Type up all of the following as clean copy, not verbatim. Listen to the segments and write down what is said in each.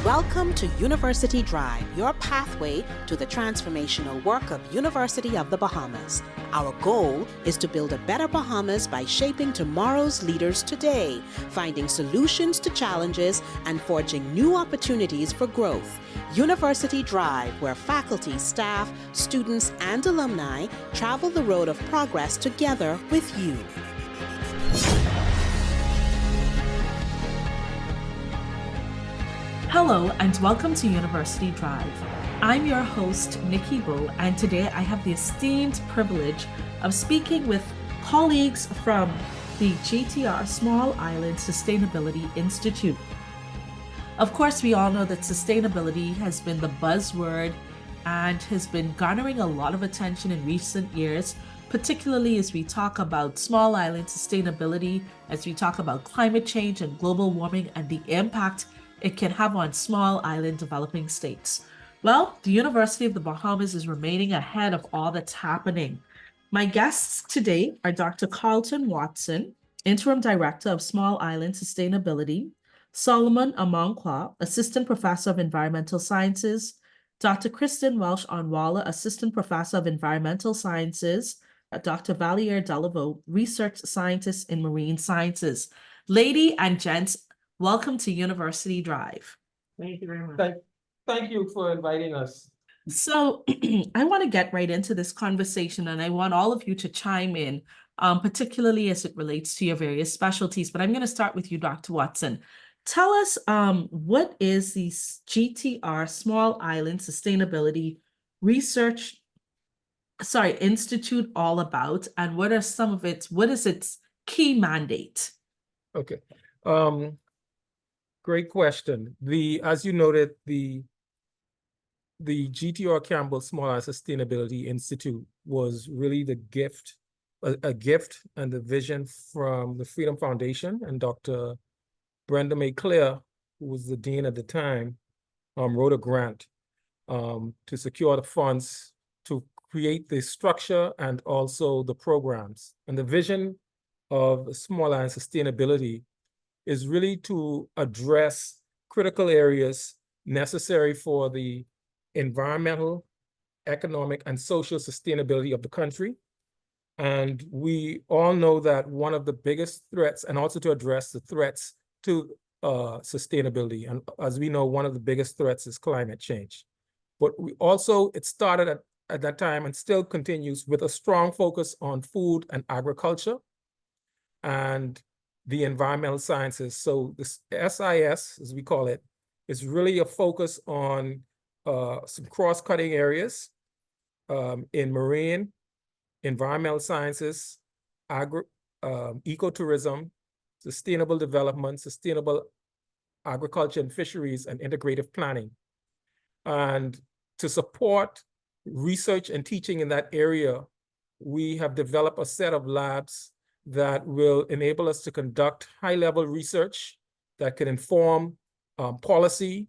Welcome to University Drive, your pathway to the transformational work of University of the Bahamas. Our goal is to build a better Bahamas by shaping tomorrow's leaders today, finding solutions to challenges, and forging new opportunities for growth. University Drive, where faculty, staff, students, and alumni travel the road of progress together with you. Hello and welcome to University Drive. I'm your host, Nikki Bo, and today I have the esteemed privilege of speaking with colleagues from the GTR Small Island Sustainability Institute. Of course, we all know that sustainability has been the buzzword and has been garnering a lot of attention in recent years, particularly as we talk about small island sustainability, as we talk about climate change and global warming and the impact it can have on small island developing states. Well, the University of the Bahamas is remaining ahead of all that's happening. My guests today are Dr. Carlton Watson, Interim Director of Small Island Sustainability, Solomon Amonkwa, Assistant Professor of Environmental Sciences, Dr. Kristen Welsh-Onwalla, Assistant Professor of Environmental Sciences, Dr. Valier Delaveau, Research Scientist in Marine Sciences. Lady and gents, welcome to University Drive. Thank you very much. Thank you for inviting us. So I want to get right into this conversation, and I want all of you to chime in, particularly as it relates to your various specialties. But I'm going to start with you, Dr. Watson. Tell us what is the GTR Small Island Sustainability Institute all about, and what is its key mandate? Okay. Great question. As you noted, the GTR Campbell Small Island Sustainability Institute was really a gift and the vision from the Freedom Foundation, and Dr. Brenda May Claire, who was the dean at the time, wrote a grant to secure the funds to create the structure and also the programs. And the vision of Small Island Sustainability is really to address critical areas necessary for the environmental, economic, and social sustainability of the country. And we all know that one of the biggest threats, and also to address the threats to sustainability, and as we know, one of the biggest threats is climate change. But it started at that time and still continues with a strong focus on food and agriculture and the environmental sciences. So this SIS, as we call it, is really a focus on some cross-cutting areas in marine, environmental sciences, ecotourism, sustainable development, sustainable agriculture and fisheries, and integrative planning. And to support research and teaching in that area, we have developed a set of labs that will enable us to conduct high-level research that can inform policy,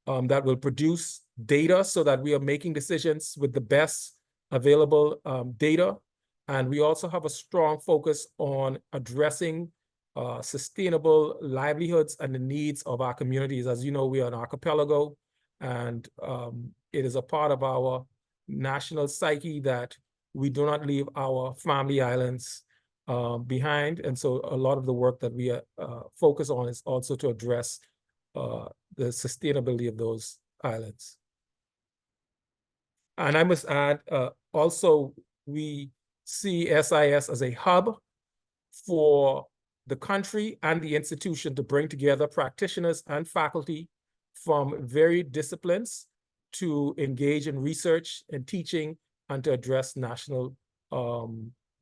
that will produce data so that we are making decisions with the best available data. And we also have a strong focus on addressing sustainable livelihoods and the needs of our communities. As you know, we are an archipelago, and it is a part of our national psyche that we do not leave our family islands behind. And so a lot of the work that we focus on is also to address the sustainability of those islands. And I must add, also, we see SIS as a hub for the country and the institution to bring together practitioners and faculty from varied disciplines to engage in research and teaching and to address national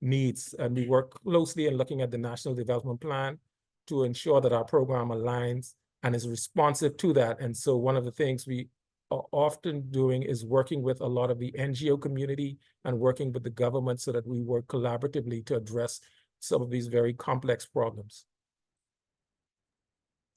needs. And we work closely in looking at the National Development Plan to ensure that our program aligns and is responsive to that. And so one of the things we are often doing is working with a lot of the NGO community and working with the government so that we work collaboratively to address some of these very complex problems.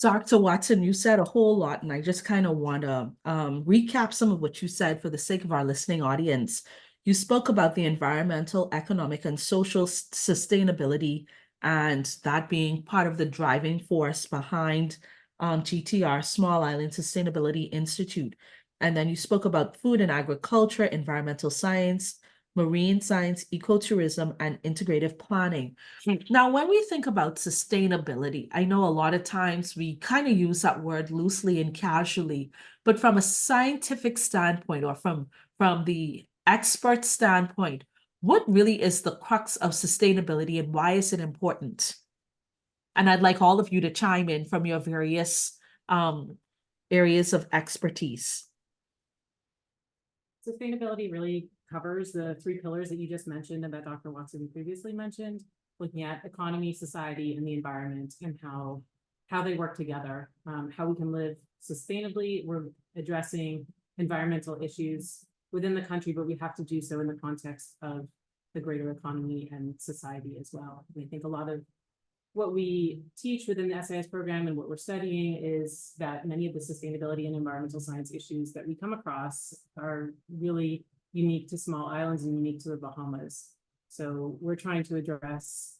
Dr. Watson, you said a whole lot, and I just kind of want to recap some of what you said for the sake of our listening audience. You spoke about the environmental, economic, and social sustainability, and that being part of the driving force behind GTR, Small Island Sustainability Institute. And then you spoke about food and agriculture, environmental science, marine science, ecotourism, and integrative planning. Now, when we think about sustainability, I know a lot of times we kind of use that word loosely and casually, but from a scientific standpoint or from the expert standpoint, what really is the crux of sustainability and why is it important? And I'd like all of you to chime in from your various areas of expertise. Sustainability really covers the three pillars that you just mentioned and that Dr. Watson previously mentioned, looking at economy, society, and the environment, and how they work together, how we can live sustainably. We're addressing environmental issues within the country, but we have to do so in the context of the greater economy and society as well. And I think a lot of what we teach within the SIS program and what we're studying is that many of the sustainability and environmental science issues that we come across are really unique to small islands and unique to the Bahamas. So we're trying to address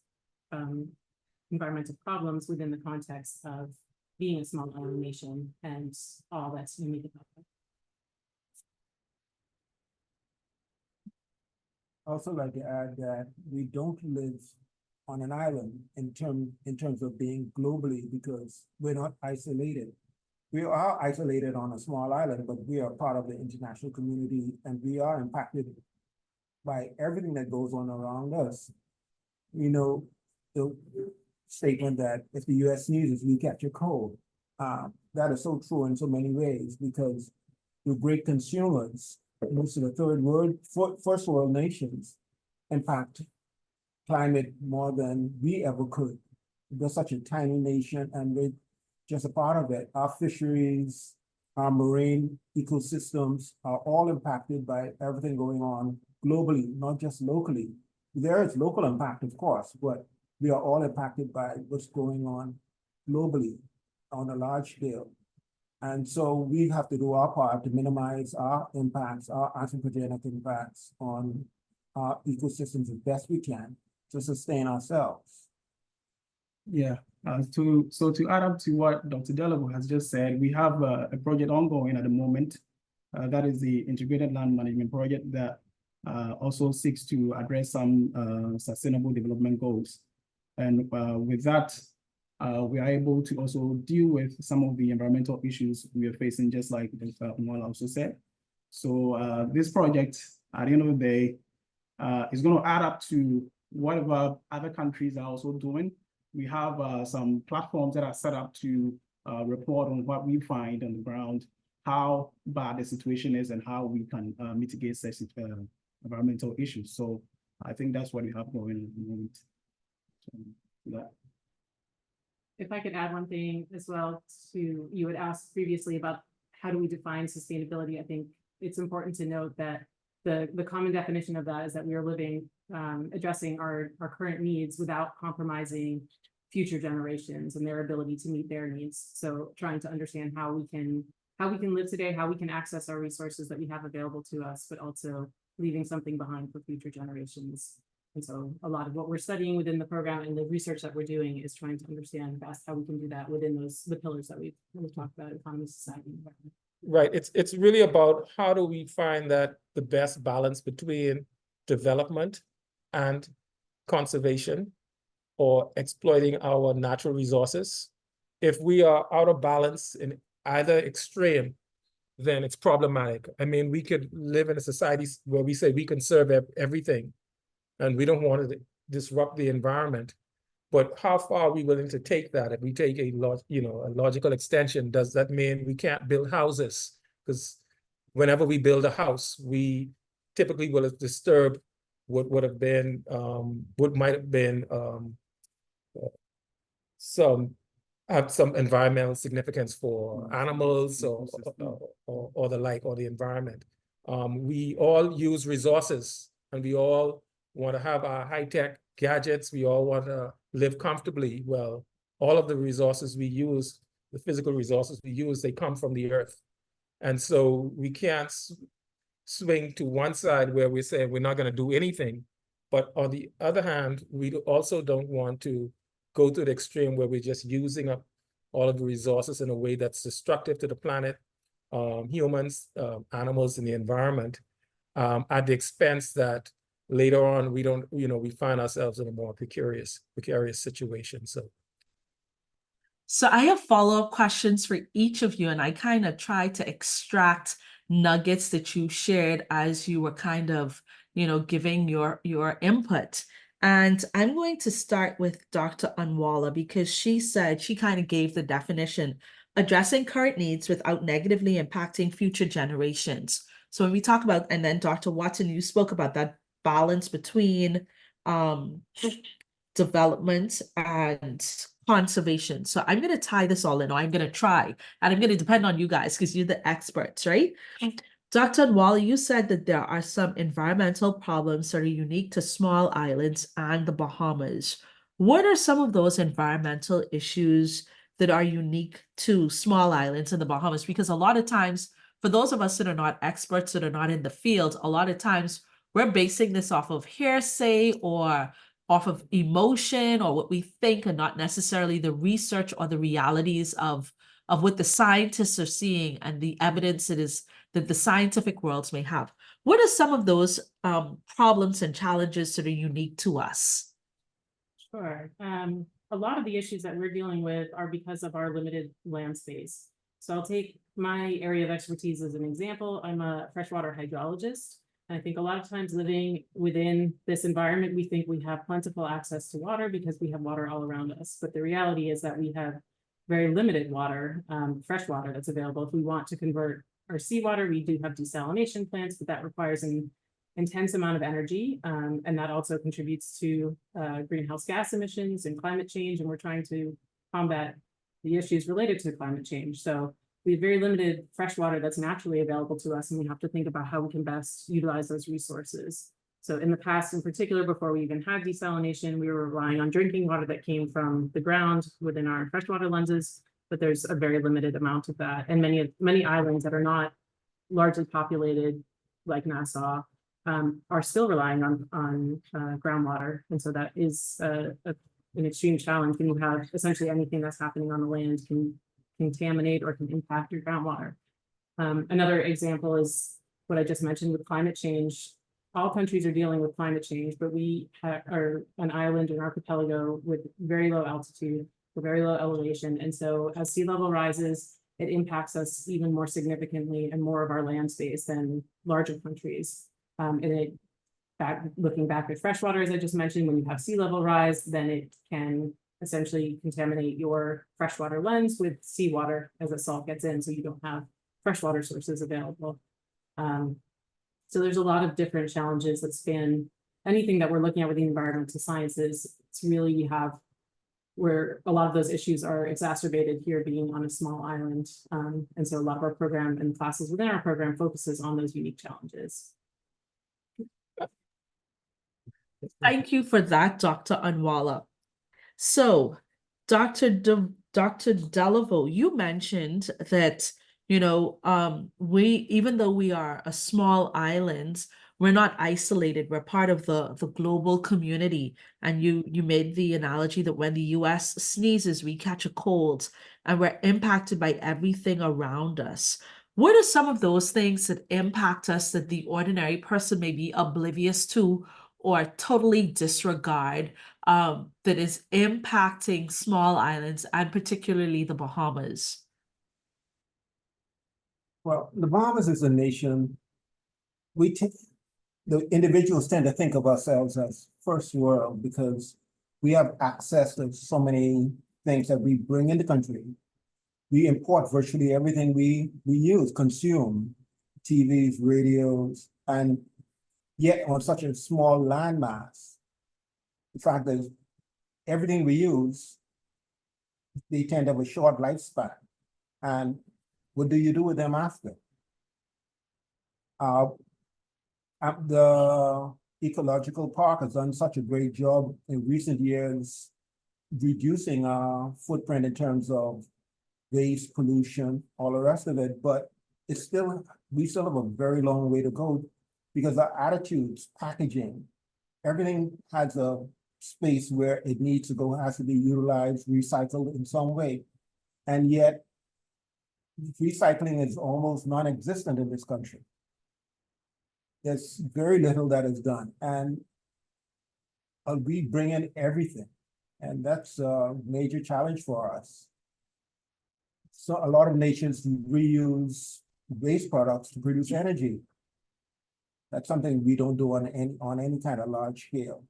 environmental problems within the context of being a small island nation and all that's unique about it. Also like to add that we don't live on an island in terms of being globally, because we're not isolated. We are isolated on a small island, but we are part of the international community and we are impacted by everything that goes on around us. You know, the statement that if the US sneezes, we catch a cold. That is so true in so many ways, because we're great consumers. Most of the first world nations impact climate more than we ever could. We're such a tiny nation and we're just a part of it. Our fisheries, our marine ecosystems are all impacted by everything going on globally, not just locally. There is local impact, of course, but we are all impacted by what's going on globally on a large scale. And so we have to do our part to minimize our impacts, our anthropogenic impacts on our ecosystems as best we can to sustain ourselves. Yeah, to add up to what Dr. Delabo has just said, we have a project ongoing at the moment. That is the Integrated Land Management Project that also seeks to address some sustainable development goals. And with that, we are able to also deal with some of the environmental issues we are facing, just like Dr. Umwala also said. So this project, at the end of the day, is going to add up to whatever other countries are also doing. We have some platforms that are set up to report on what we find on the ground, how bad the situation is, and how we can mitigate such environmental issues. So I think that's what we have going at the moment. So, yeah. If I could add one thing as well to, you had asked previously about how do we define sustainability. I think it's important to note that the common definition of that is that we are living, addressing our current needs without compromising future generations and their ability to meet their needs. So trying to understand how we can live today, how we can access our resources that we have available to us, but also leaving something behind for future generations. And so a lot of what we're studying within the program and the research that we're doing is trying to understand best how we can do that within the pillars that we've talked about: economy, society, and environment. Right. It's really about how do we find that the best balance between development and conservation or exploiting our natural resources. If we are out of balance in either extreme, then it's problematic. I mean, we could live in a society where we say we conserve everything and we don't want to disrupt the environment. But how far are we willing to take that? If we take a logical extension, does that mean we can't build houses? Because whenever we build a house, we typically will disturb what would have been, what might have been some environmental significance for animals or the like, or the environment. We all use resources and we all want to have our high-tech gadgets. We all want to live comfortably. Well, all of the resources we use, the physical resources we use, they come from the earth. And so we can't swing to one side where we're saying we're not going to do anything. But on the other hand, we also don't want to go to the extreme where we're just using up all of the resources in a way that's destructive to the planet, humans, animals, and the environment, at the expense that later on we find ourselves in a more precarious situation. So I have follow-up questions for each of you, and I kind of tried to extract nuggets that you shared as you were kind of, giving your input. And I'm going to start with Dr. Anwala because she said she kind of gave the definition, addressing current needs without negatively impacting future generations. So when we talk about, and then Dr. Watson, you spoke about that balance between development and conservation. So I'm going to tie this all in, or I'm going to try, and I'm going to depend on you guys because you're the experts, right? Dr. Anwala, you said that there are some environmental problems that are unique to small islands and the Bahamas. What are some of those environmental issues that are unique to small islands in the Bahamas? Because a lot of times, for those of us that are not experts, that are not in the field, a lot of times we're basing this off of hearsay or off of emotion or what we think, and not necessarily the research or the realities of what the scientists are seeing and the evidence that the scientific worlds may have. What are some of those problems and challenges that are unique to us? Sure. A lot of the issues that we're dealing with are because of our limited land space. So I'll take my area of expertise as an example. I'm a freshwater hydrologist. I think a lot of times living within this environment, we think we have plentiful access to water because we have water all around us. But the reality is that we have very limited water, fresh water that's available. If we want to convert our seawater, we do have desalination plants, but that requires an intense amount of energy. And that also contributes to greenhouse gas emissions and climate change. And we're trying to combat the issues related to climate change. So we have very limited fresh water that's naturally available to us, and we have to think about how we can best utilize those resources. So in the past, in particular, before we even had desalination, we were relying on drinking water that came from the ground within our freshwater lenses, but there's a very limited amount of that. And many islands that are not largely populated, like Nassau, are still relying on groundwater. And so that is an extreme challenge when you have essentially anything that's happening on the land can contaminate or can impact your groundwater. Another example is what I just mentioned with climate change. All countries are dealing with climate change, but we are an island, an archipelago with very low altitude, with very low elevation. And so as sea level rises, it impacts us even more significantly and more of our land space than larger countries. Looking back at freshwater, as I just mentioned, when you have sea level rise, then it can essentially contaminate your freshwater lens with seawater as the salt gets in, so you don't have freshwater sources available. So there's a lot of different challenges that span anything that we're looking at with the environmental sciences. It's really you have where a lot of those issues are exacerbated here being on a small island. And so a lot of our program and classes within our program focuses on those unique challenges. Thank you for that, Dr. Anwala. So, Dr. Delaveau, you mentioned that, even though we are a small island, we're not isolated. We're part of the global community. And you made the analogy that when the US sneezes, we catch a cold and we're impacted by everything around us. What are some of those things that impact us that the ordinary person may be oblivious to or totally disregard, that is impacting small islands and particularly the Bahamas? Well, the Bahamas is a nation. The individuals tend to think of ourselves as first world because we have access to so many things that we bring in the country. We import virtually everything we use, consume, TVs, radios, and yet on such a small landmass. The fact is, everything we use, they tend to have a short lifespan. And what do you do with them after? The Ecological Park has done such a great job in recent years reducing our footprint in terms of waste, pollution, all the rest of it, but we still have a very long way to go because our attitudes, packaging, everything has a space where it needs to go, has to be utilized, recycled in some way. And yet recycling is almost non-existent in this country. There's very little that is done, and we bring in everything, and that's a major challenge for us. So a lot of nations reuse waste products to produce energy. That's something we don't do on any kind of large scale.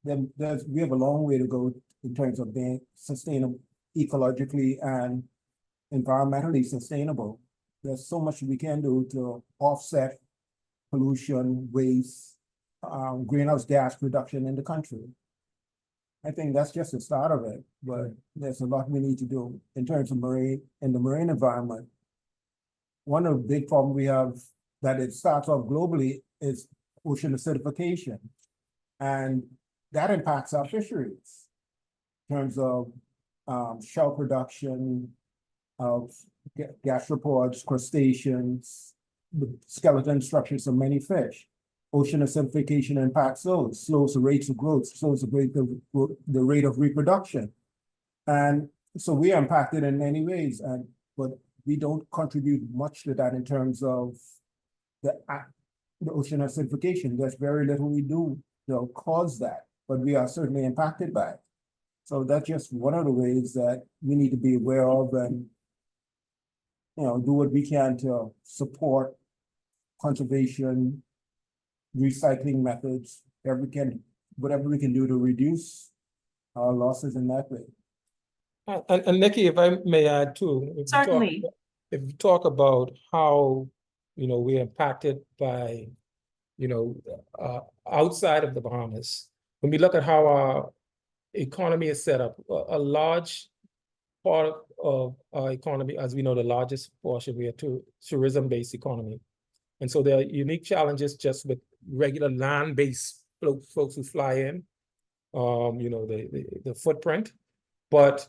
Then we have a long way to go in terms of being sustainable, ecologically and environmentally sustainable. There's so much we can do to offset pollution, waste, greenhouse gas reduction in the country. I think that's just the start of it, but there's a lot we need to do in terms of the marine environment. One of the big problems we have that it starts off globally is ocean acidification. And that impacts our fisheries in terms of shell production, of gastropods, crustaceans, the skeleton structures of many fish. Ocean acidification impacts those, slows the rates of growth, slows the rate of reproduction. And so we are impacted in many ways, but we don't contribute much to that in terms of the ocean acidification. There's very little we do to cause that, but we are certainly impacted by it. So that's just one of the ways that we need to be aware of and, do what we can to support conservation, recycling methods, whatever we can do to reduce our losses in that way. And Nikki, if I may add too. Certainly. If you talk about how, we're impacted by, outside of the Bahamas, when we look at how our economy is set up, a large part of our economy, as we know, the largest portion, we are tourism-based economy. And so there are unique challenges just with regular land-based folks who fly in, the footprint. But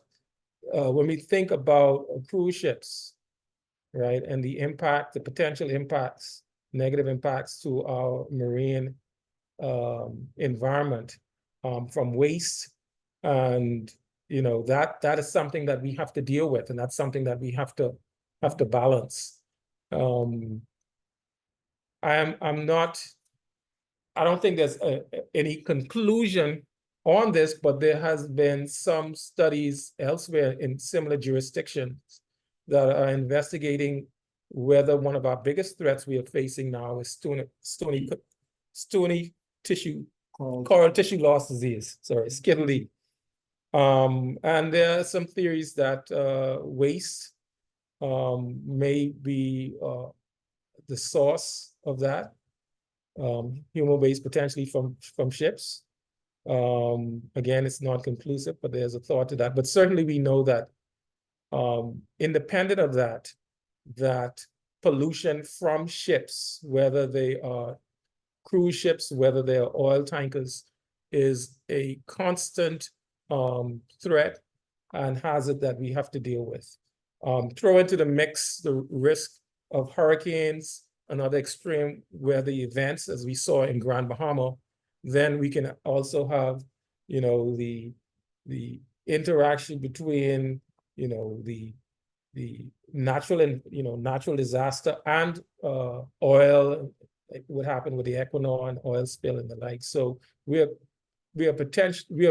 when we think about cruise ships, right, and the potential impacts, negative impacts to our marine environment from waste, and that is something that we have to deal with, and that's something that we have to balance. I don't think there's any conclusion on this, but there has been some studies elsewhere in similar jurisdictions that are investigating whether one of our biggest threats we are facing now is stony tissue, coral tissue loss disease, SCTLD. And there are some theories that waste may be the source of that, human waste potentially from ships. Again, it's not conclusive, but there's a thought to that. But certainly we know that independent of that pollution from ships, whether they are cruise ships, whether they are oil tankers, is a constant threat and hazard that we have to deal with. Throw into the mix the risk of hurricanes and other extreme weather events, as we saw in Grand Bahama, then we can also have, the interaction between, the natural and, natural disaster and oil, like what happened with the Equinor and oil spill and the like. So we are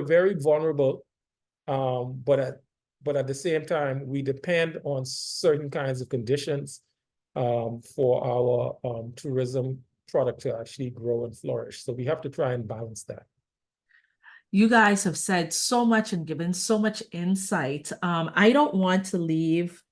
very vulnerable, but at the same time, we depend on certain kinds of conditions for our tourism product to actually grow and flourish. So we have to try and balance that. You guys have said so much and given so much insight. I don't want to leave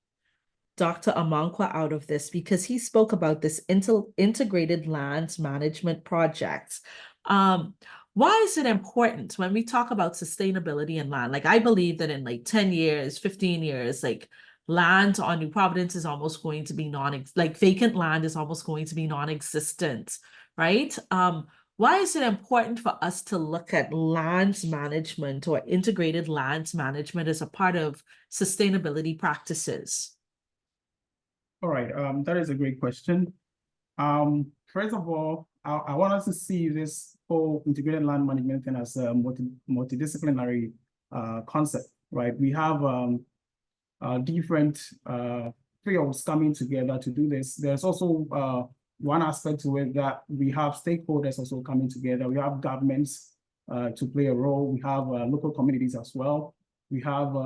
Dr. Amankwa out of this because he spoke about this integrated land management project. Why is it important when we talk about sustainability in land? Like, I believe that in like 10 years, 15 years, like land on New Providence is almost going to be vacant land is almost going to be non-existent, right? Why is it important for us to look at land management or integrated land management as a part of sustainability practices? All right, that is a great question. First of all, I want us to see this whole integrated land management thing as a multidisciplinary concept, right? We have different fields coming together to do this. There's also one aspect to it that we have stakeholders also coming together. We have governments to play a role. We have local communities as well. We have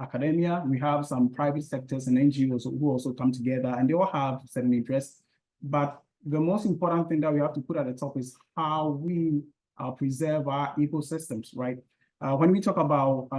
academia. We have some private sectors and NGOs who also come together, and they all have certain interests. But the most important thing that we have to put at the top is how we preserve our ecosystems, right? When we talk about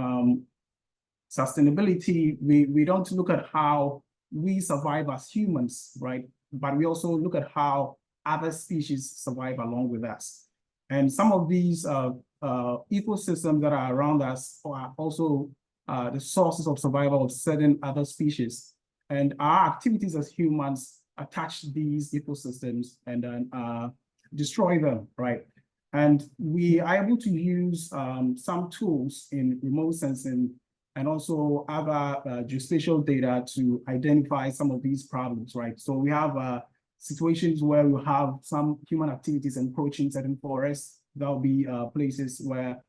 sustainability, we don't look at how we survive as humans, right? But we also look at how other species survive along with us. And some of these ecosystems that are around us are also the sources of survival of certain other species. And our activities as humans attach these ecosystems and then destroy them, right? And we are able to use some tools in remote sensing and also other geospatial data to identify some of these problems, right? So we have situations where we have some human activities encroaching certain forests. There'll be places where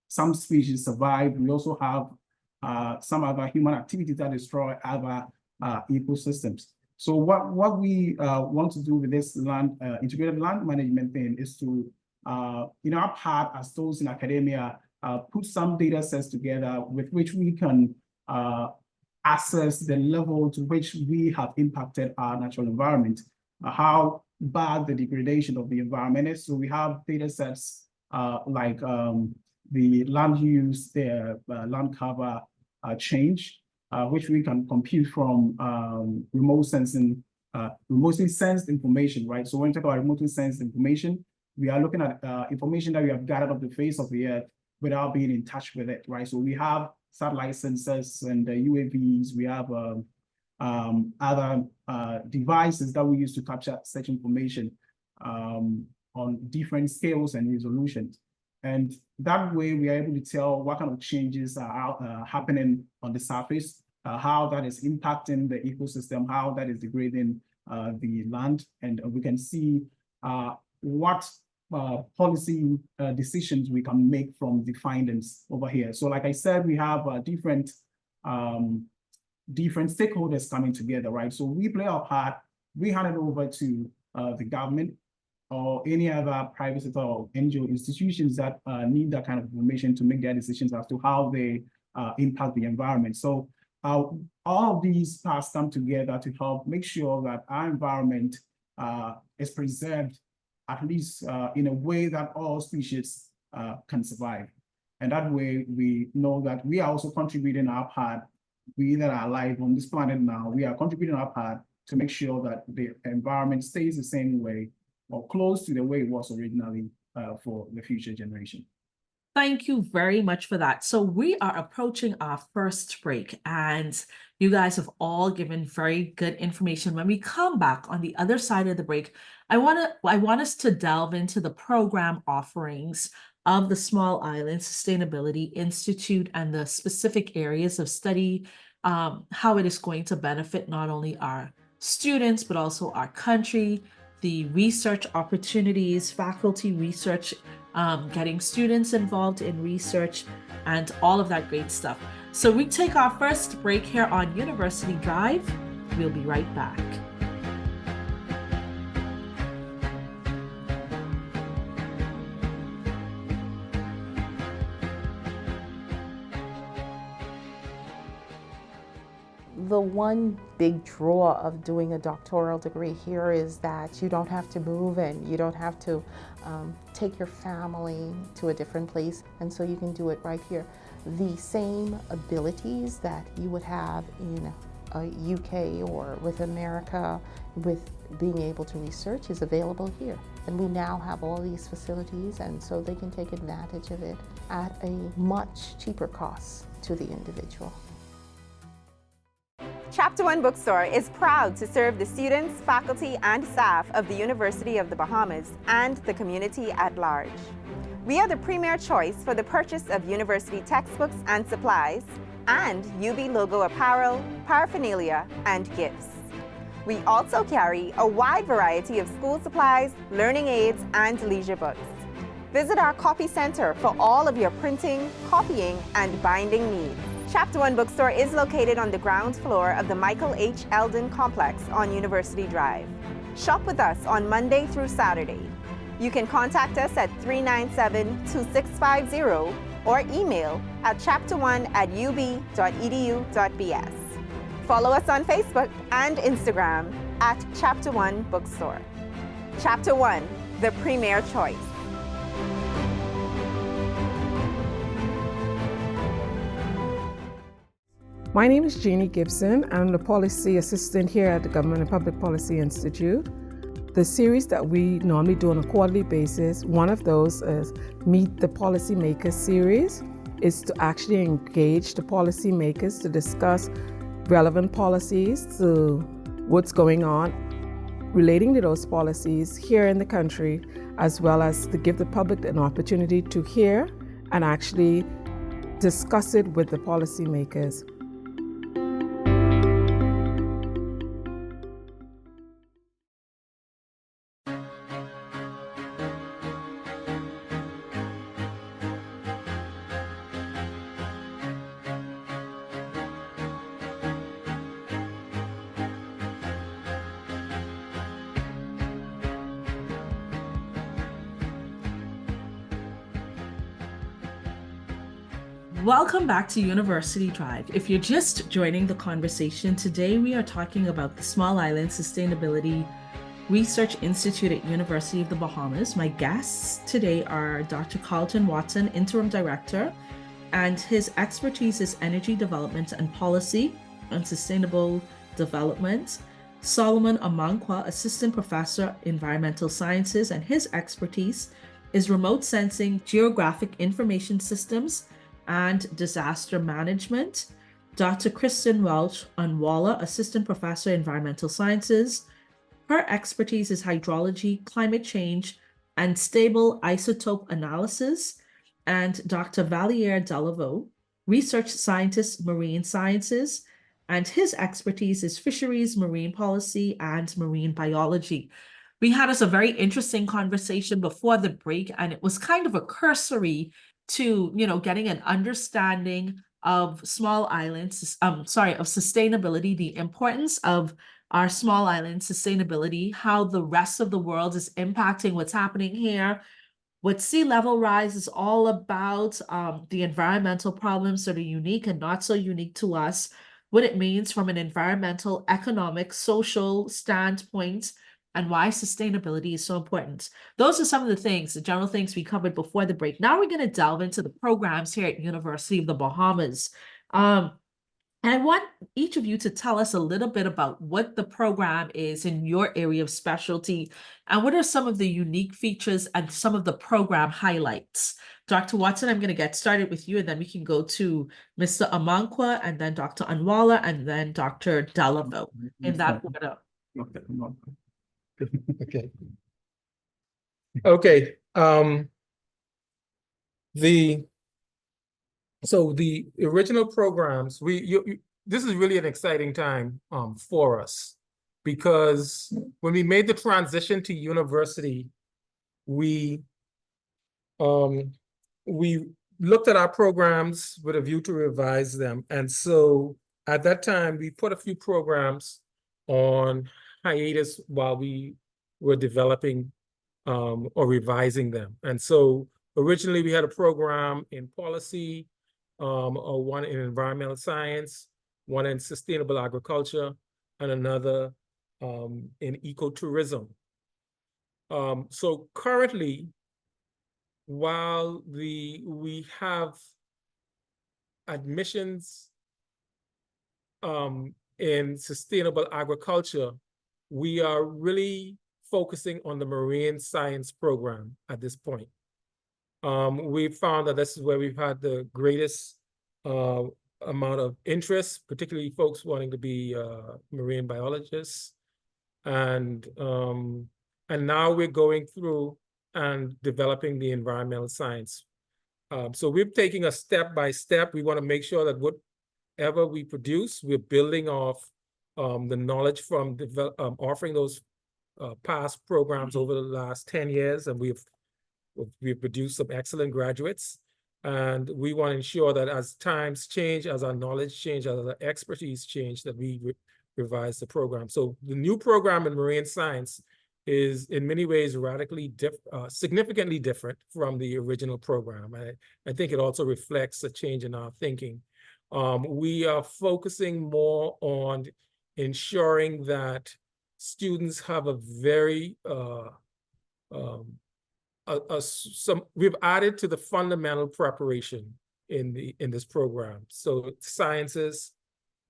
some species survive. We also have some other human activities that destroy other ecosystems. So what we want to do with this integrated land management thing is to, in our part as those in academia, put some data sets together with which we can assess the level to which we have impacted our natural environment, how bad the degradation of the environment is. So we have data sets like the land use, the land cover change, which we can compute from remotely sensed information, right? So when we talk about remotely sensed information, we are looking at information that we have gathered off the face of the earth without being in touch with it, right? So we have satellite sensors and UAVs, we have other devices that we use to capture such information on different scales and resolutions. And that way we are able to tell what kind of changes are happening on the surface, how that is impacting the ecosystem, how that is degrading the land, and we can see what policy decisions we can make from the findings over here. So like I said, we have different stakeholders coming together, right? So we play our part, we hand it over to the government or any other private sector or NGO institutions that need that kind of information to make their decisions as to how they impact the environment. So all of these parts come together to help make sure that our environment is preserved, at least in a way that all species can survive. And that way we know that we are also contributing our part. We that are alive on this planet now, we are contributing our part to make sure that the environment stays the same way or close to the way it was originally for the future generation. Thank you very much for that. So we are approaching our first break, and you guys have all given very good information. When we come back on the other side of the break, I want us to delve into the program offerings of the Small Island Sustainability Institute and the specific areas of study, how it is going to benefit not only our students, but also our country, the research opportunities, faculty research, getting students involved in research, and all of that great stuff. So we take our first break here on University Drive. We'll be right back. The one big draw of doing a doctoral degree here is that you don't have to move and you don't have to take your family to a different place, and so you can do it right here. The same abilities that you would have in UK or with America with being able to research is available here. And we now have all these facilities, and so they can take advantage of it at a much cheaper cost to the individual. Chapter One Bookstore is proud to serve the students, faculty, and staff of the University of the Bahamas and the community at large. We are the premier choice for the purchase of university textbooks and supplies, and UB logo apparel, paraphernalia, and gifts. We also carry a wide variety of school supplies, learning aids, and leisure books. Visit our copy center for all of your printing, copying, and binding needs. Chapter One Bookstore is located on the ground floor of the Michael H. Eldon Complex on University Drive. Shop with us on Monday through Saturday. You can contact us at 397-2650 or email at chapter1@ub.edu.bs. Follow us on Facebook and Instagram at Chapter One Bookstore. Chapter One, the premier choice. My name is Jeannie Gibson. I'm the policy assistant here at the Government and Public Policy Institute. The series that we normally do on a quarterly basis, one of those is Meet the Policymakers series, is to actually engage the policymakers to discuss relevant policies to what's going on relating to those policies here in the country, as well as to give the public an opportunity to hear and actually discuss it with the policymakers. Welcome back to University Drive. If you're just joining the conversation, today we are talking about the Small Island Sustainability Research Institute at University of the Bahamas. My guests today are Dr. Carlton Watson, Interim Director, and his expertise is energy development and policy and sustainable development. Solomon Amankwa, Assistant Professor, Environmental Sciences, and his expertise is remote sensing, geographic information systems, and disaster management. Dr. Kristen Welch Unwala, Assistant Professor, Environmental Sciences. Her expertise is hydrology, climate change, and stable isotope analysis. And Dr. Valier Delaveau, Research Scientist, Marine Sciences, and his expertise is fisheries, marine policy, and marine biology. We had a very interesting conversation before the break, and it was kind of a cursory to, getting an understanding of small islands, of sustainability, the importance of our small island sustainability, how the rest of the world is impacting what's happening here, what sea level rise is all about, the environmental problems that are unique and not so unique to us, what it means from an environmental, economic, social standpoint, and why sustainability is so important. Those are some of the things, the general things we covered before the break. Now we're going to delve into the programs here at University of the Bahamas. And I want each of you to tell us a little bit about what the program is in your area of specialty, and what are some of the unique features and some of the program highlights. Dr. Watson, I'm going to get started with you, and then we can go to Mr. Amankwa, and then Dr. Unwala, and then Dr. Delaveau, in that order. Okay. Okay. The original programs, this is really an exciting time for us, because when we made the transition to university, we looked at our programs with a view to revise them. And so at that time, we put a few programs on hiatus while we were developing or revising them. And so originally we had a program in policy, one in environmental science, one in sustainable agriculture, and another in ecotourism. So currently, while we have admissions in sustainable agriculture, we are really focusing on the marine science program at this point. We found that this is where we've had the greatest amount of interest, particularly folks wanting to be marine biologists. And now we're going through and developing the environmental science. So we're taking a step by step. We want to make sure that whatever we produce, we're building off the knowledge from offering those past programs over the last 10 years, and we've produced some excellent graduates. And we want to ensure that as times change, as our knowledge change, as our expertise change, that we revise the program. So the new program in marine science is in many ways radically significantly different from the original program. I think it also reflects a change in our thinking. We are focusing more on ensuring that students have a very we've added to the fundamental preparation in this program. So sciences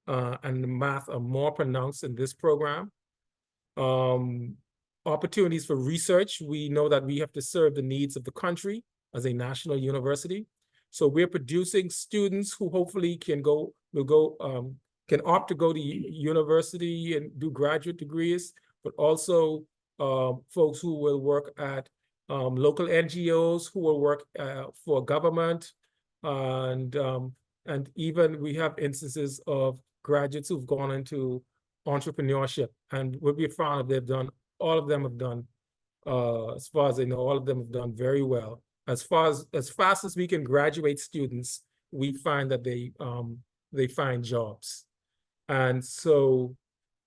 and the math are more pronounced in this program. Opportunities for research. We know that we have to serve the needs of the country as a national university. So we're producing students who hopefully can opt to go to university and do graduate degrees, but also folks who will work at local NGOs, who will work for government, and even we have instances of graduates who've gone into entrepreneurship. And what we found, all of them have done, as far as I know, all of them have done very well. As fast as we can graduate students, we find that they find jobs. And so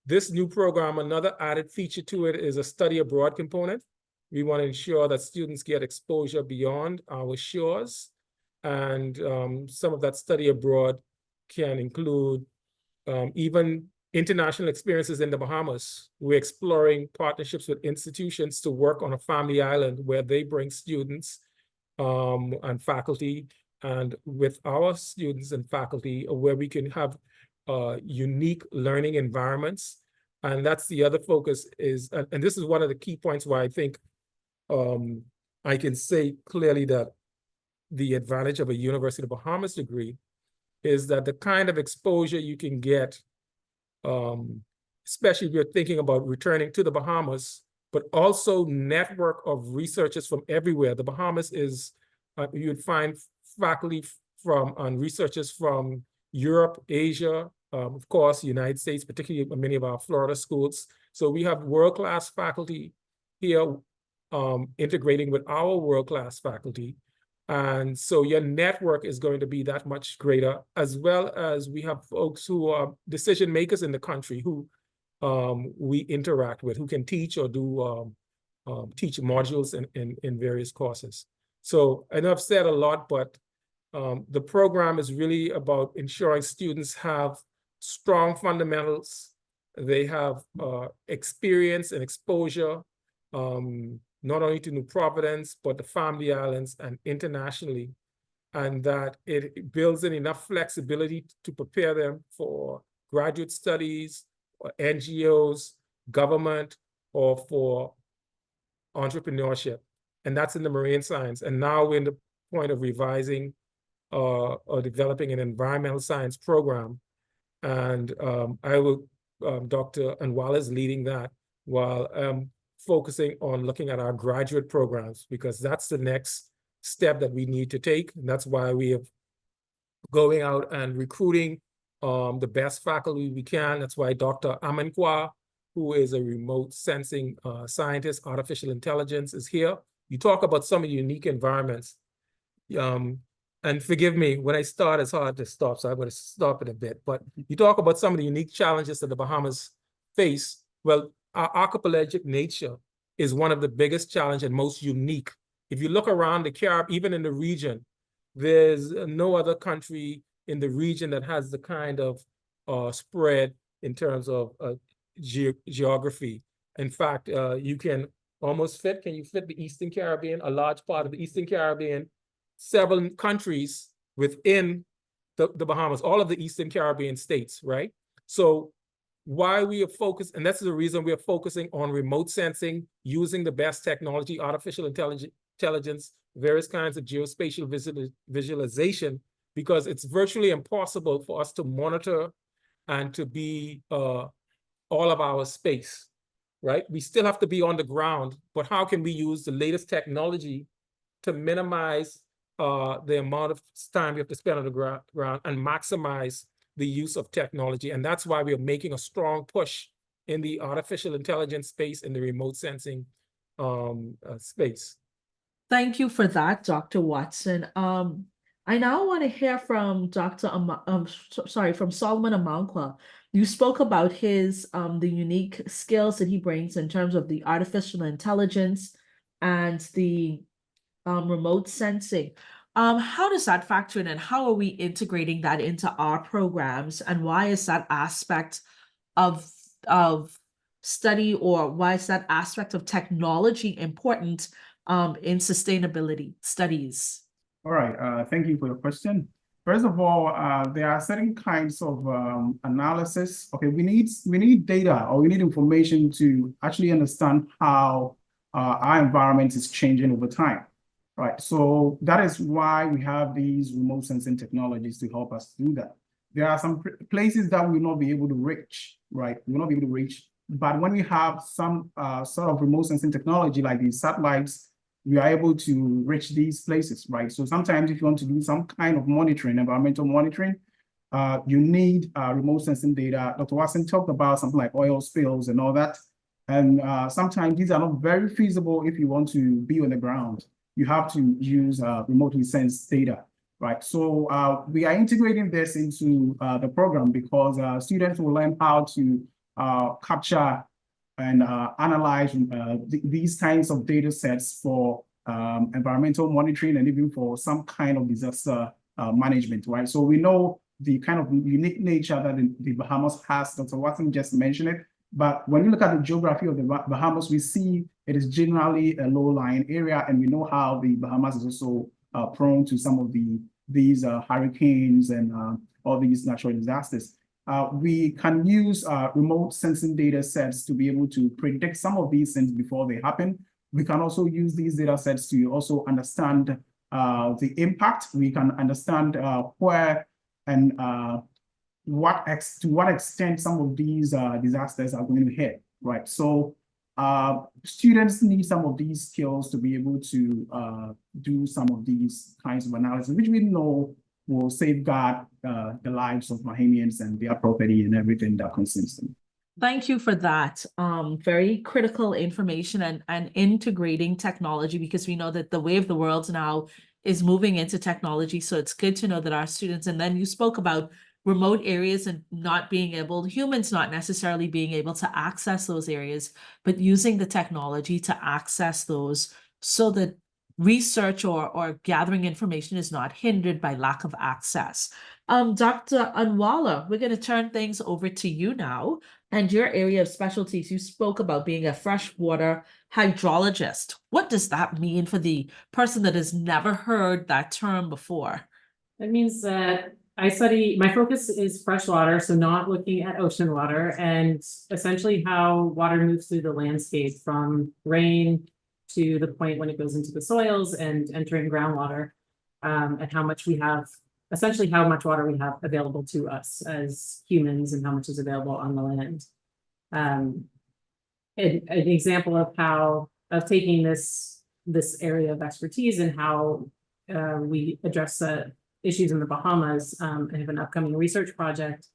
this new program, another added feature to it is a study abroad component. We want to ensure that students get exposure beyond our shores. And some of that study abroad can include even international experiences in the Bahamas. We're exploring partnerships with institutions to work on a family island where they bring students and faculty, and with our students and faculty where we can have unique learning environments. And that's the other focus is, and this is one of the key points why I think I can say clearly that the advantage of a University of the Bahamas degree is that the kind of exposure you can get, especially if you're thinking about returning to the Bahamas, but also network of researchers from everywhere. The Bahamas is, you'd find faculty from and researchers from Europe, Asia, of course, United States, particularly many of our Florida schools. So we have world-class faculty here integrating with our world-class faculty. And so your network is going to be that much greater, as well as we have folks who are decision makers in the country who we interact with, who can teach or do teach modules in various courses. So I know I've said a lot, but the program is really about ensuring students have strong fundamentals. They have experience and exposure, not only to New Providence, but the Family Islands and internationally, and that it builds in enough flexibility to prepare them for graduate studies, or NGOs, government, or for entrepreneurship. And that's in the marine science. And now we're in the point of revising or developing an environmental science program. And Dr. Anwala is leading that while focusing on looking at our graduate programs, because that's the next step that we need to take. And that's why we are going out and recruiting the best faculty we can. That's why Dr. Amankwa, who is a remote sensing scientist, artificial intelligence, is here. You talk about some of the unique environments. And forgive me, when I start, it's hard to stop, so I'm going to stop it a bit. But you talk about some of the unique challenges that the Bahamas face. Well, our archipelagic nature is one of the biggest challenges and most unique. If you look around the Caribbean, even in the region, there's no other country in the region that has the kind of spread in terms of geography. In fact, you can almost fit, can you fit the Eastern Caribbean, a large part of the Eastern Caribbean, several countries within the Bahamas, all of the Eastern Caribbean states, right? So why we are focused, and that's the reason we are focusing on remote sensing, using the best technology, artificial intelligence, various kinds of geospatial visualization, because it's virtually impossible for us to monitor and to be all of our space, right? We still have to be on the ground, but how can we use the latest technology to minimize the amount of time we have to spend on the ground and maximize the use of technology? And that's why we are making a strong push in the artificial intelligence space, in the remote sensing space. Thank you for that, Dr. Watson. I now want to hear from from Solomon Amankwa. You spoke about his the unique skills that he brings in terms of the artificial intelligence and the remote sensing. How does that factor in, and how are we integrating that into our programs, and why is that aspect of study, or why is that aspect of technology important in sustainability studies? All right, thank you for your question. First of all, there are certain kinds of analysis. Okay, we need data, or we need information to actually understand how our environment is changing over time, right? So that is why we have these remote sensing technologies to help us do that. There are some places that we will not be able to reach, right? We will not be able to reach. But when we have some sort of remote sensing technology like these satellites, we are able to reach these places, right? So sometimes if you want to do some kind of monitoring, environmental monitoring, you need remote sensing data. Dr. Watson talked about something like oil spills and all that. And sometimes these are not very feasible if you want to be on the ground. You have to use remotely sensed data, right? So we are integrating this into the program because students will learn how to capture and analyze these kinds of data sets for environmental monitoring and even for some kind of disaster management, right? So we know the kind of unique nature that the Bahamas has. Dr. Watson just mentioned it. But when you look at the geography of the Bahamas, we see it is generally a low-lying area, and we know how the Bahamas is also prone to some of these hurricanes and all these natural disasters. We can use remote sensing data sets to be able to predict some of these things before they happen. We can also use these data sets to also understand the impact. We can understand where and to what extent some of these disasters are going to hit, right? So students need some of these skills to be able to do some of these kinds of analysis, which we know will safeguard the lives of Bahamians and their property and everything that concerns them. Thank you for that. Very critical information and integrating technology, because we know that the way of the world now is moving into technology. So it's good to know that our students, and then you spoke about remote areas and not being able, humans not necessarily being able to access those areas, but using the technology to access those so that research or gathering information is not hindered by lack of access. Dr. Anwala, we're going to turn things over to you now and your area of specialties. You spoke about being a freshwater hydrologist. What does that mean for the person that has never heard that term before? That means that my focus is freshwater, so not looking at ocean water, and essentially how water moves through the landscape from rain to the point when it goes into the soils and entering groundwater, and how much we have, essentially how much water we have available to us as humans and how much is available on the land. An example of taking this area of expertise and how we address issues in the Bahamas. I have an upcoming research project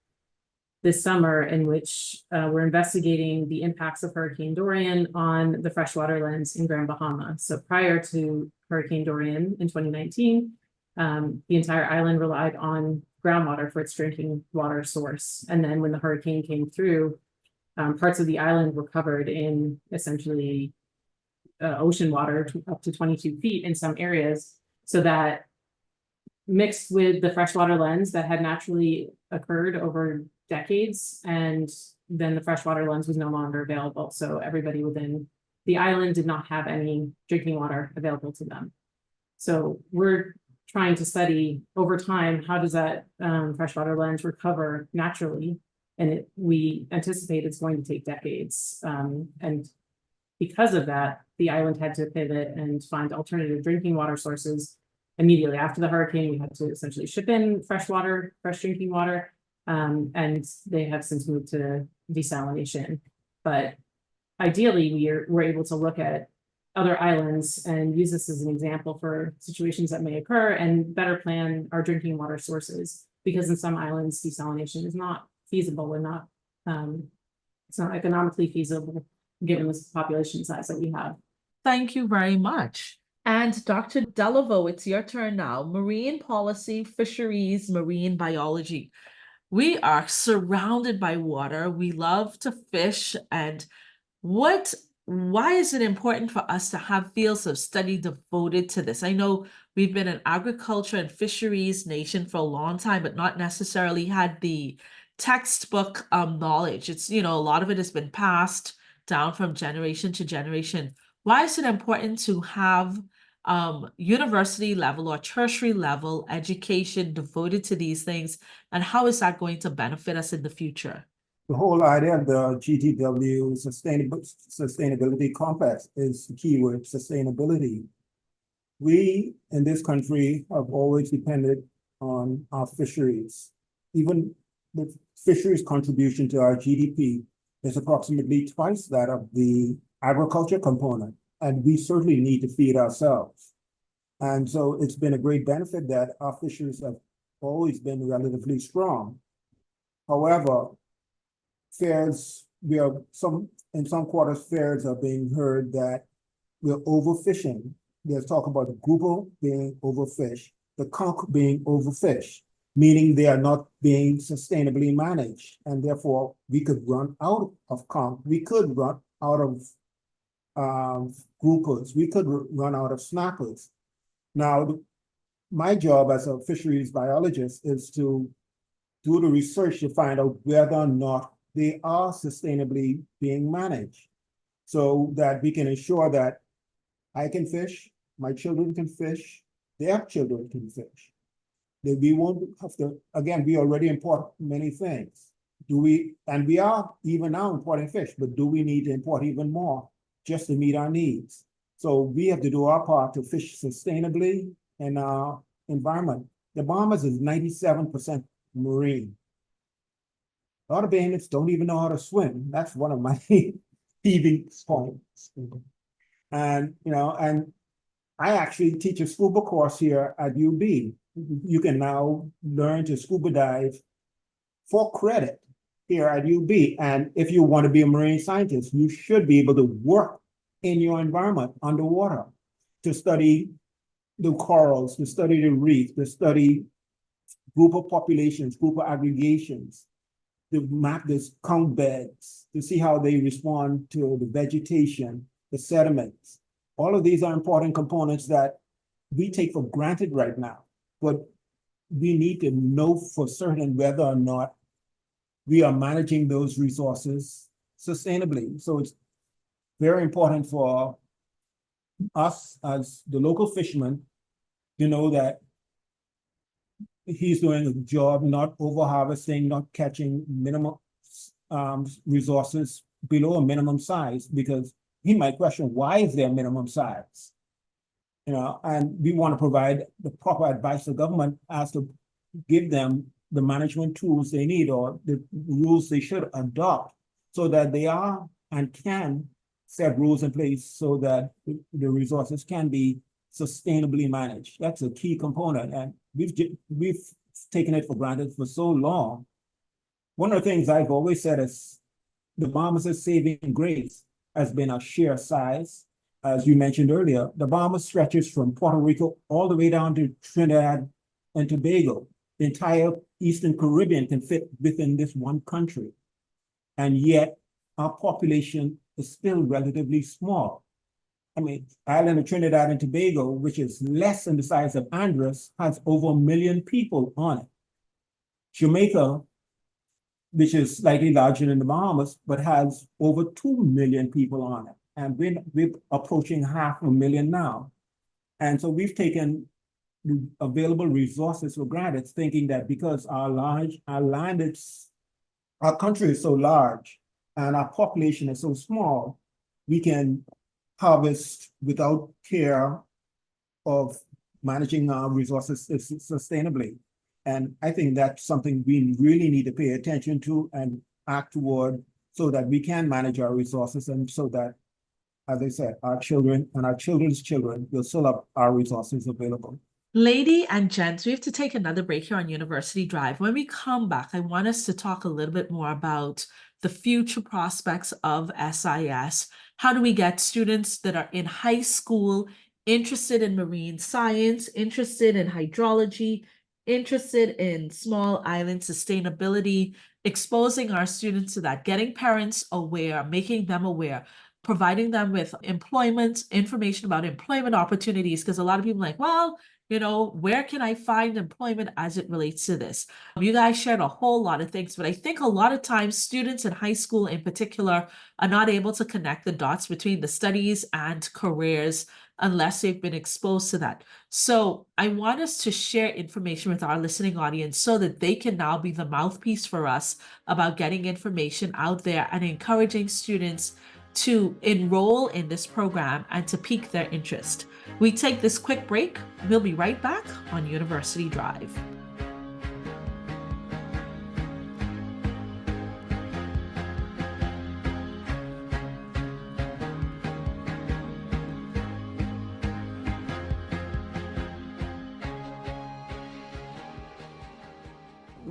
this summer in which we're investigating the impacts of Hurricane Dorian on the freshwater lands in Grand Bahama. So prior to Hurricane Dorian in 2019, the entire island relied on groundwater for its drinking water source. And then when the hurricane came through, parts of the island were covered in essentially ocean water up to 22 feet in some areas, so that mixed with the freshwater lens that had naturally occurred over decades, and then the freshwater lens was no longer available. So everybody within the island did not have any drinking water available to them. So we're trying to study over time, how does that freshwater lens recover naturally? And we anticipate it's going to take decades. And because of that, the island had to pivot and find alternative drinking water sources. Immediately after the hurricane, we had to essentially ship in fresh drinking water, and they have since moved to desalination. But ideally, we're able to look at other islands and use this as an example for situations that may occur and better plan our drinking water sources, because in some islands, desalination is not feasible and it's not economically feasible given the population size that we have. Thank you very much. And Dr. Delaveau, it's your turn now. Marine policy, fisheries, marine biology. We are surrounded by water. We love to fish. And why is it important for us to have fields of study devoted to this? I know we've been an agriculture and fisheries nation for a long time, but not necessarily had the textbook knowledge. It's, a lot of it has been passed down from generation to generation. Why is it important to have university level or tertiary level education devoted to these things, and how is that going to benefit us in the future? The whole idea of the GTW sustainability complex is the keyword sustainability. We in this country have always depended on our fisheries. Even the fisheries contribution to our GDP is approximately twice that of the agriculture component, and we certainly need to feed ourselves. And so it's been a great benefit that our fisheries have always been relatively strong. However, in some quarters, fears are being heard that we're overfishing. There's talk about the grouper being overfished, the conch being overfished, meaning they are not being sustainably managed. And therefore, we could run out of conch. We could run out of groupers. We could run out of snappers. Now, my job as a fisheries biologist is to do the research to find out whether or not they are sustainably being managed, so that we can ensure that I can fish, my children can fish, their children can fish. That we won't have to, again, we already import many things. And we are even now importing fish, but do we need to import even more just to meet our needs? So we have to do our part to fish sustainably in our environment. The Bahamas is 97% marine. A lot of Bahamians don't even know how to swim. That's one of my peeving points. And I actually teach a scuba course here at UB. You can now learn to scuba dive for credit here at UB. And if you want to be a marine scientist, you should be able to work in your environment underwater to study the corals, to study the reef, to study grouper populations, grouper aggregations, to map the conch beds, to see how they respond to the vegetation, the sediments. All of these are important components that we take for granted right now, but we need to know for certain whether or not we are managing those resources sustainably. So it's very important for us as the local fishermen to know that he's doing a job not over harvesting, not catching minimum resources below a minimum size, because he might question, why is there a minimum size? And we want to provide the proper advice to government as to give them the management tools they need or the rules they should adopt so that they are and can set rules in place so that the resources can be sustainably managed. That's a key component, and we've taken it for granted for so long. One of the things I've always said is the Bahamas' saving grace has been our sheer size. As you mentioned earlier, the Bahamas stretches from Puerto Rico all the way down to Trinidad and Tobago. The entire Eastern Caribbean can fit within this one country. And yet our population is still relatively small. I mean, island of Trinidad and Tobago, which is less than the size of Andros, has over 1 million people on it. Jamaica, which is slightly larger than the Bahamas, but has over 2 million people on it. And we're approaching 500,000 now. And so we've taken the available resources for granted, thinking that because our country is so large and our population is so small, we can harvest without care of managing our resources sustainably. And I think that's something we really need to pay attention to and act toward so that we can manage our resources and so that, as I said, our children and our children's children will still have our resources available. Lady and gents, we have to take another break here on University Drive. When we come back, I want us to talk a little bit more about the future prospects of SIS. How do we get students that are in high school interested in marine science, interested in hydrology, interested in small island sustainability, exposing our students to that, getting parents aware, making them aware, providing them with employment, information about employment opportunities, because a lot of people are like, well, you know, where can I find employment as it relates to this? You guys shared a whole lot of things, but I think a lot of times students in high school in particular are not able to connect the dots between the studies and careers unless they've been exposed to that. So I want us to share information with our listening audience so that they can now be the mouthpiece for us about getting information out there and encouraging students to enroll in this program and to pique their interest. We take this quick break. We'll be right back on University Drive.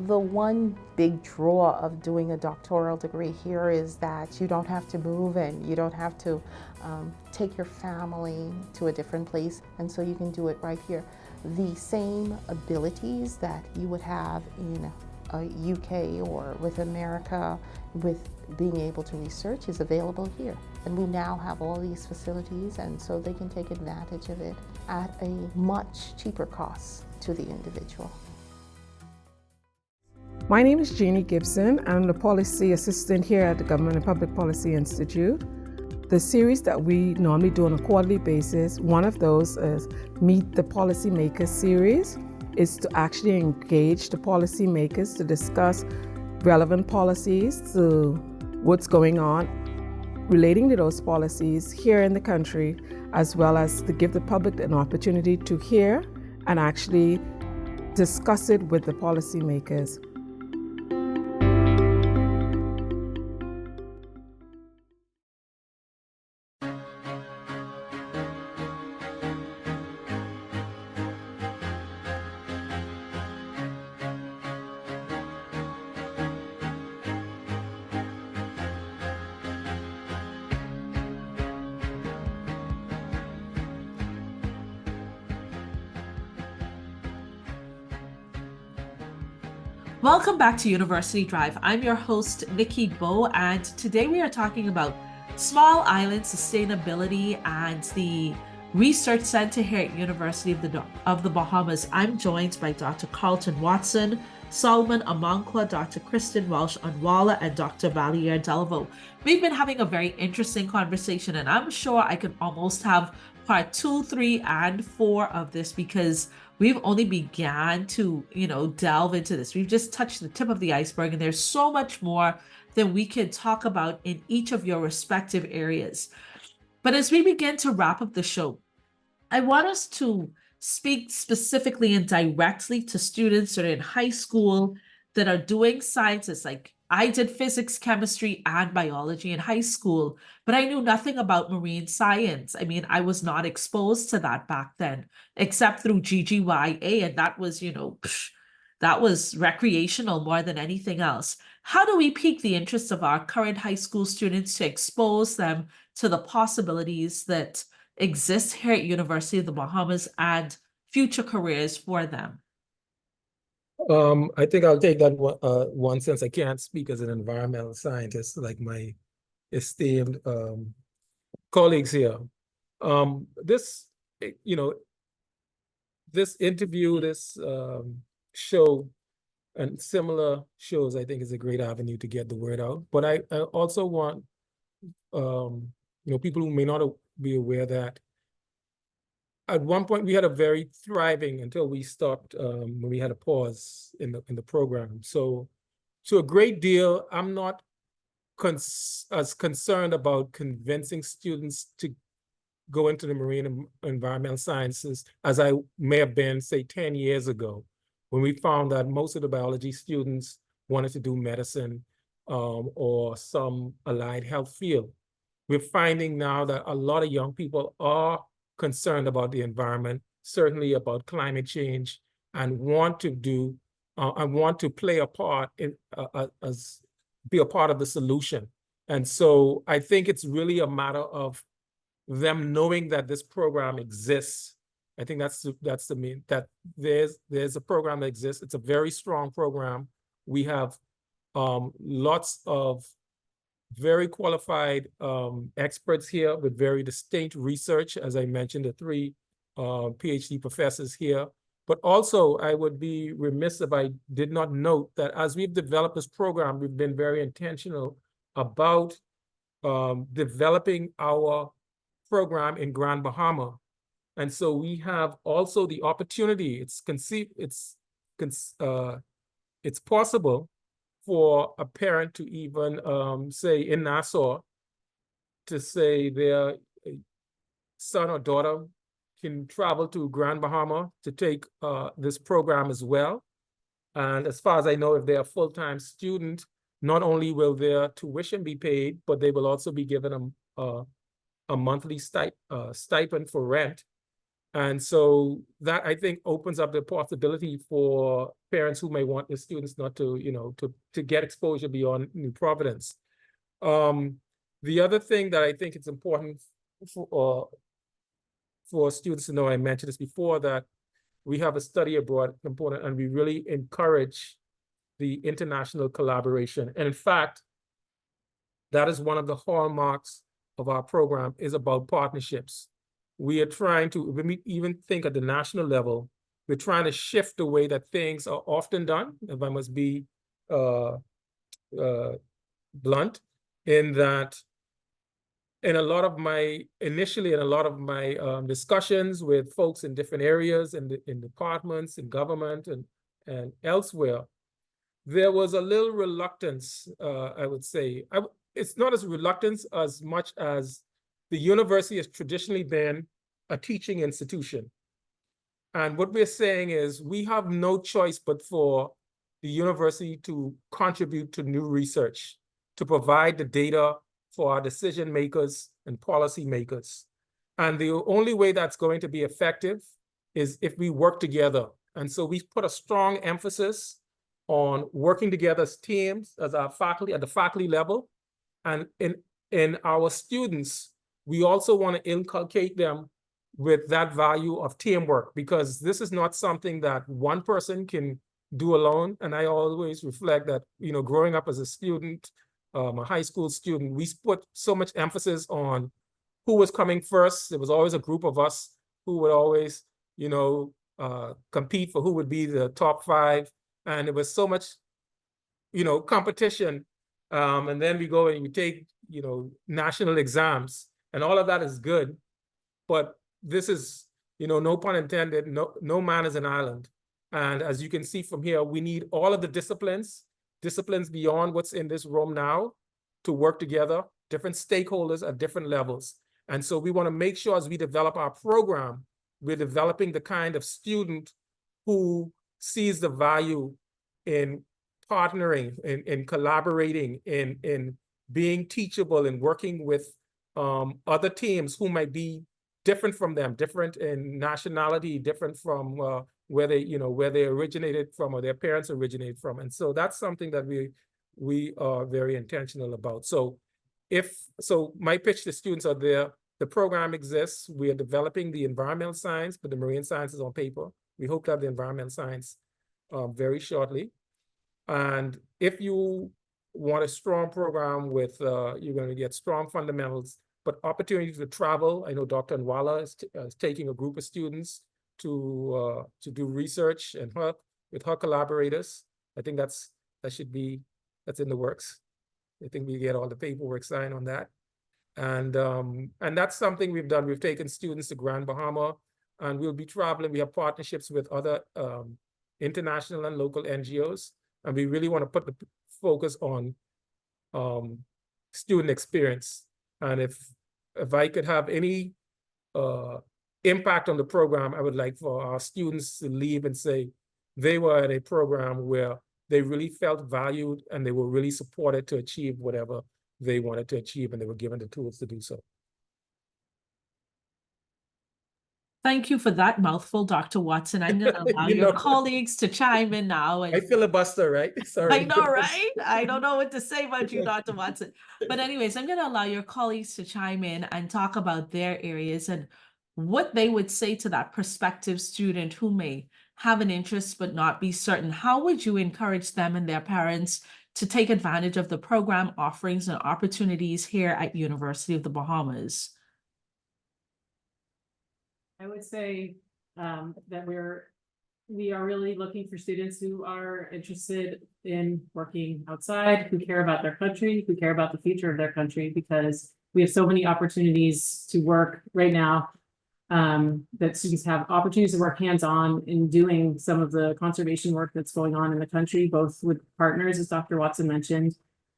The one big draw of doing a doctoral degree here is that you don't have to move and you don't have to take your family to a different place, and so you can do it right here. The same abilities that you would have in UK or with America with being able to research is available here. And we now have all these facilities, and so they can take advantage of it at a much cheaper cost to the individual. My name is Jeannie Gibson. I'm the policy assistant here at the Government and Public Policy Institute. The series that we normally do on a quarterly basis, one of those is Meet the Policymakers series, is to actually engage the policymakers to discuss relevant policies to what's going on relating to those policies here in the country, as well as to give the public an opportunity to hear and actually discuss it with the policymakers. Welcome back to University Drive. I'm your host, Nikki Bow, and today we are talking about small island sustainability and the Research Center here at University of the Bahamas. I'm joined by Dr. Carlton Watson, Solomon Amankwa, Dr. Kristen Welsh-Anwala, and Dr. Valier Delvo. We've been having a very interesting conversation, and I'm sure I could almost have part 2, 3, and 4 of this because we've only began to, delve into this. We've just touched the tip of the iceberg, and there's so much more that we can talk about in each of your respective areas. But as we begin to wrap up the show, I want us to speak specifically and directly to students that are in high school that are doing sciences. Like I did physics, chemistry, and biology in high school, but I knew nothing about marine science. I mean, I was not exposed to that back then, except through GGYA, and that was, that was recreational more than anything else. How do we pique the interest of our current high school students to expose them to the possibilities that exist here at University of the Bahamas and future careers for them? I think I'll take that one since I can't speak as an environmental scientist like my esteemed colleagues here. This interview, this show, and similar shows, I think is a great avenue to get the word out. But I also want people who may not be aware that at one point we had a very thriving, until we stopped when we had a pause in the program. So to a great deal, I'm not as concerned about convincing students to go into the marine and environmental sciences as I may have been, say, 10 years ago, when we found that most of the biology students wanted to do medicine or some allied health field. We're finding now that a lot of young people are concerned about the environment, certainly about climate change, and want to play a part in be a part of the solution. And so I think it's really a matter of them knowing that this program exists. I think that's the main, that there's a program that exists. It's a very strong program. We have lots of very qualified experts here with very distinct research, as I mentioned, the 3 PhD professors here. But also, I would be remiss if I did not note that as we've developed this program, we've been very intentional about developing our program in Grand Bahama. And so we have also the opportunity, it's possible for a parent to even say in Nassau, to say their son or daughter can travel to Grand Bahama to take this program as well. And as far as I know, if they're a full-time student, not only will their tuition be paid, but they will also be given a monthly stipend for rent. And so that, I think, opens up the possibility for parents who may want their students not to, to get exposure beyond New Providence. The other thing that I think it's important for students to know, I mentioned this before, that we have a study abroad component, and we really encourage the international collaboration. And in fact, that is one of the hallmarks of our program, is about partnerships. We are trying to, when we even think at the national level, we're trying to shift the way that things are often done, if I must be blunt, in that in a lot of my discussions with folks in different areas, in departments, in government, and elsewhere, there was a little reluctance, I would say. It's not as reluctance as much as the university has traditionally been a teaching institution. And what we're saying is we have no choice but for the university to contribute to new research, to provide the data for our decision makers and policy makers. And the only way that's going to be effective is if we work together. And so we put a strong emphasis on working together as teams, as our faculty, at the faculty level. And in our students, we also want to inculcate them with that value of teamwork, because this is not something that one person can do alone. And I always reflect that, growing up as a student, a high school student, we put so much emphasis on who was coming first. There was always a group of us who would always, compete for who would be the top 5. And it was so much, competition. And then we go and we take, national exams, and all of that is good. But this is, no pun intended, no man is an island. And as you can see from here, we need all of the disciplines beyond what's in this room now, to work together, different stakeholders at different levels. And so we want to make sure as we develop our program, we're developing the kind of student who sees the value in partnering, in collaborating, in being teachable, and working with other teams who might be different from them, different in nationality, different from where they originated from, or their parents originated from. And so that's something that we are very intentional about. So my pitch to students are there. The program exists. We are developing the environmental science, but the marine science is on paper. We hope to have the environmental science very shortly. And if you want a strong program with, you're going to get strong fundamentals, but opportunities to travel. I know Dr. Nwala is taking a group of students to do research, and with her collaborators. I think that's in the works. I think we get all the paperwork signed on that. And that's something we've done. We've taken students to Grand Bahama, and we'll be traveling. We have partnerships with other international and local NGOs, and we really want to put the focus on student experience. And if I could have any impact on the program, I would like for our students to leave and say they were at a program where they really felt valued, and they were really supported to achieve whatever they wanted to achieve, and they were given the tools to do so. Thank you for that mouthful, Dr. Watson. I'm going to allow You your know. colleagues to chime in now. I filibuster, right? Sorry. I know, right? I don't know what to say about you, Dr. Watson. But anyways, I'm going to allow your colleagues to chime in and talk about their areas and what they would say to that prospective student who may have an interest but not be certain. How would you encourage them and their parents to take advantage of the program offerings and opportunities here at University of the Bahamas? I would say that we are really looking for students who are interested in working outside, who care about their country, who care about the future of their country, because we have so many opportunities to work right now, that students have opportunities to work hands-on in doing some of the conservation work that's going on in the country, both with partners, as Dr. Watson mentioned,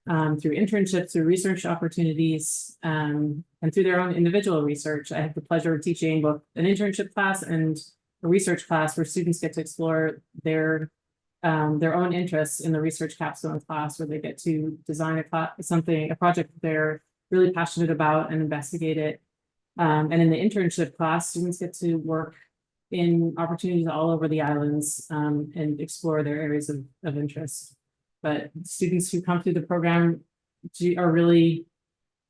through internships, through research opportunities, and through their own individual research. I have the pleasure of teaching both an internship class and a research class where students get to explore their own interests in the research capstone class, where they get to design a project that they're really passionate about and investigate it. And in the internship class, students get to work in opportunities all over the islands, and explore their areas of interest. But students who come through the program are really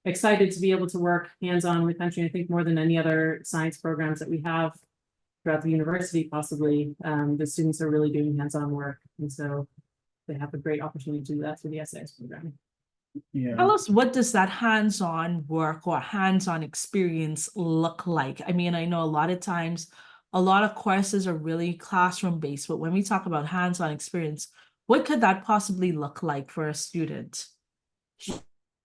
excited to be able to work hands-on with country. I think more than any other science programs that we have throughout the university, possibly, the students are really doing hands-on work. And so they have a great opportunity to do that through the SAS program. Yeah. Tell us, what does that hands-on work or hands-on experience look like? I mean, I know a lot of times, a lot of courses are really classroom-based, but when we talk about hands-on experience, what could that possibly look like for a student?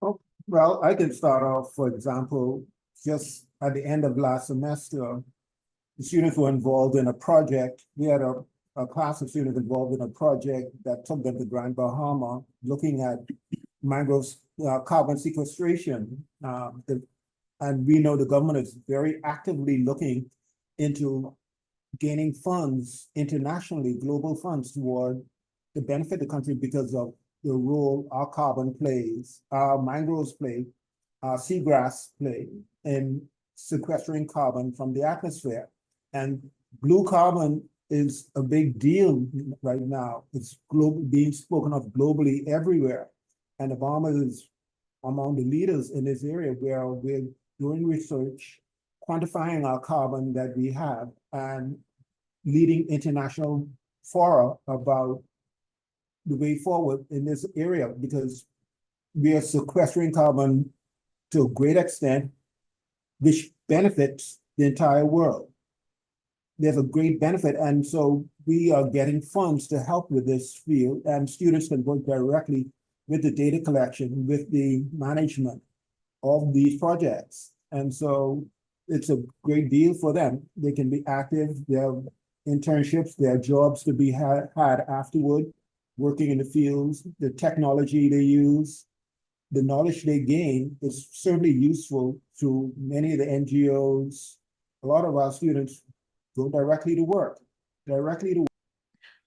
Oh, well, I can start off, for example, just at the end of last semester, the students were involved in a project. We had a class of students involved in a project that took them to Grand Bahama, looking at mangroves, carbon sequestration. And we know the government is very actively looking into gaining funds internationally, global funds, toward to benefit the country because of the role our carbon plays, our mangroves play, our seagrass play in sequestering carbon from the atmosphere. And blue carbon is a big deal right now. It's being spoken of globally everywhere. And the Bahamas is among the leaders in this area, where we're doing research, quantifying our carbon that we have, and leading international fora about the way forward in this area, because we are sequestering carbon to a great extent, which benefits the entire world. There's a great benefit, and so we are getting funds to help with this field, and students can work directly with the data collection, with the management of these projects. And so it's a great deal for them. They can be active, their internships, their jobs to be had afterward, working in the fields, the technology they use, the knowledge they gain is certainly useful to many of the NGOs. A lot of our students go directly to work.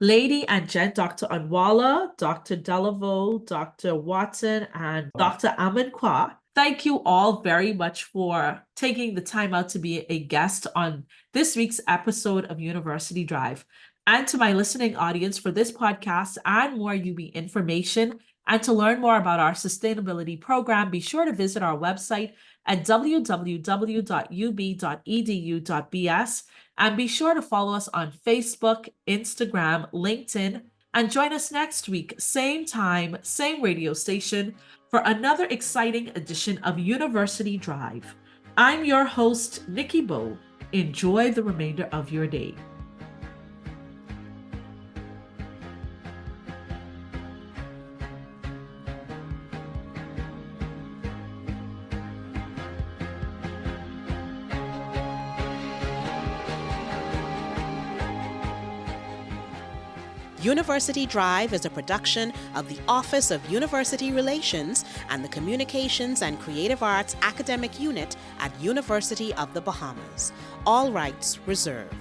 Lady and Gent, Dr. Anwala, Dr. Delaveau, Dr. Watson, and Dr. Amin-Kwa. Thank you all very much for taking the time out to be a guest on this week's episode of University Drive. And to my listening audience, for this podcast and more UB information, and to learn more about our sustainability program, be sure to visit our website at www.ub.edu.bs, and be sure to follow us on Facebook, Instagram, LinkedIn, and join us next week, same time, same radio station, for another exciting edition of University Drive. I'm your host, Nikki Bowe. Enjoy the remainder of your day. University Drive is a production of the Office of University Relations and the Communications and Creative Arts Academic Unit at University of the Bahamas. All rights reserved.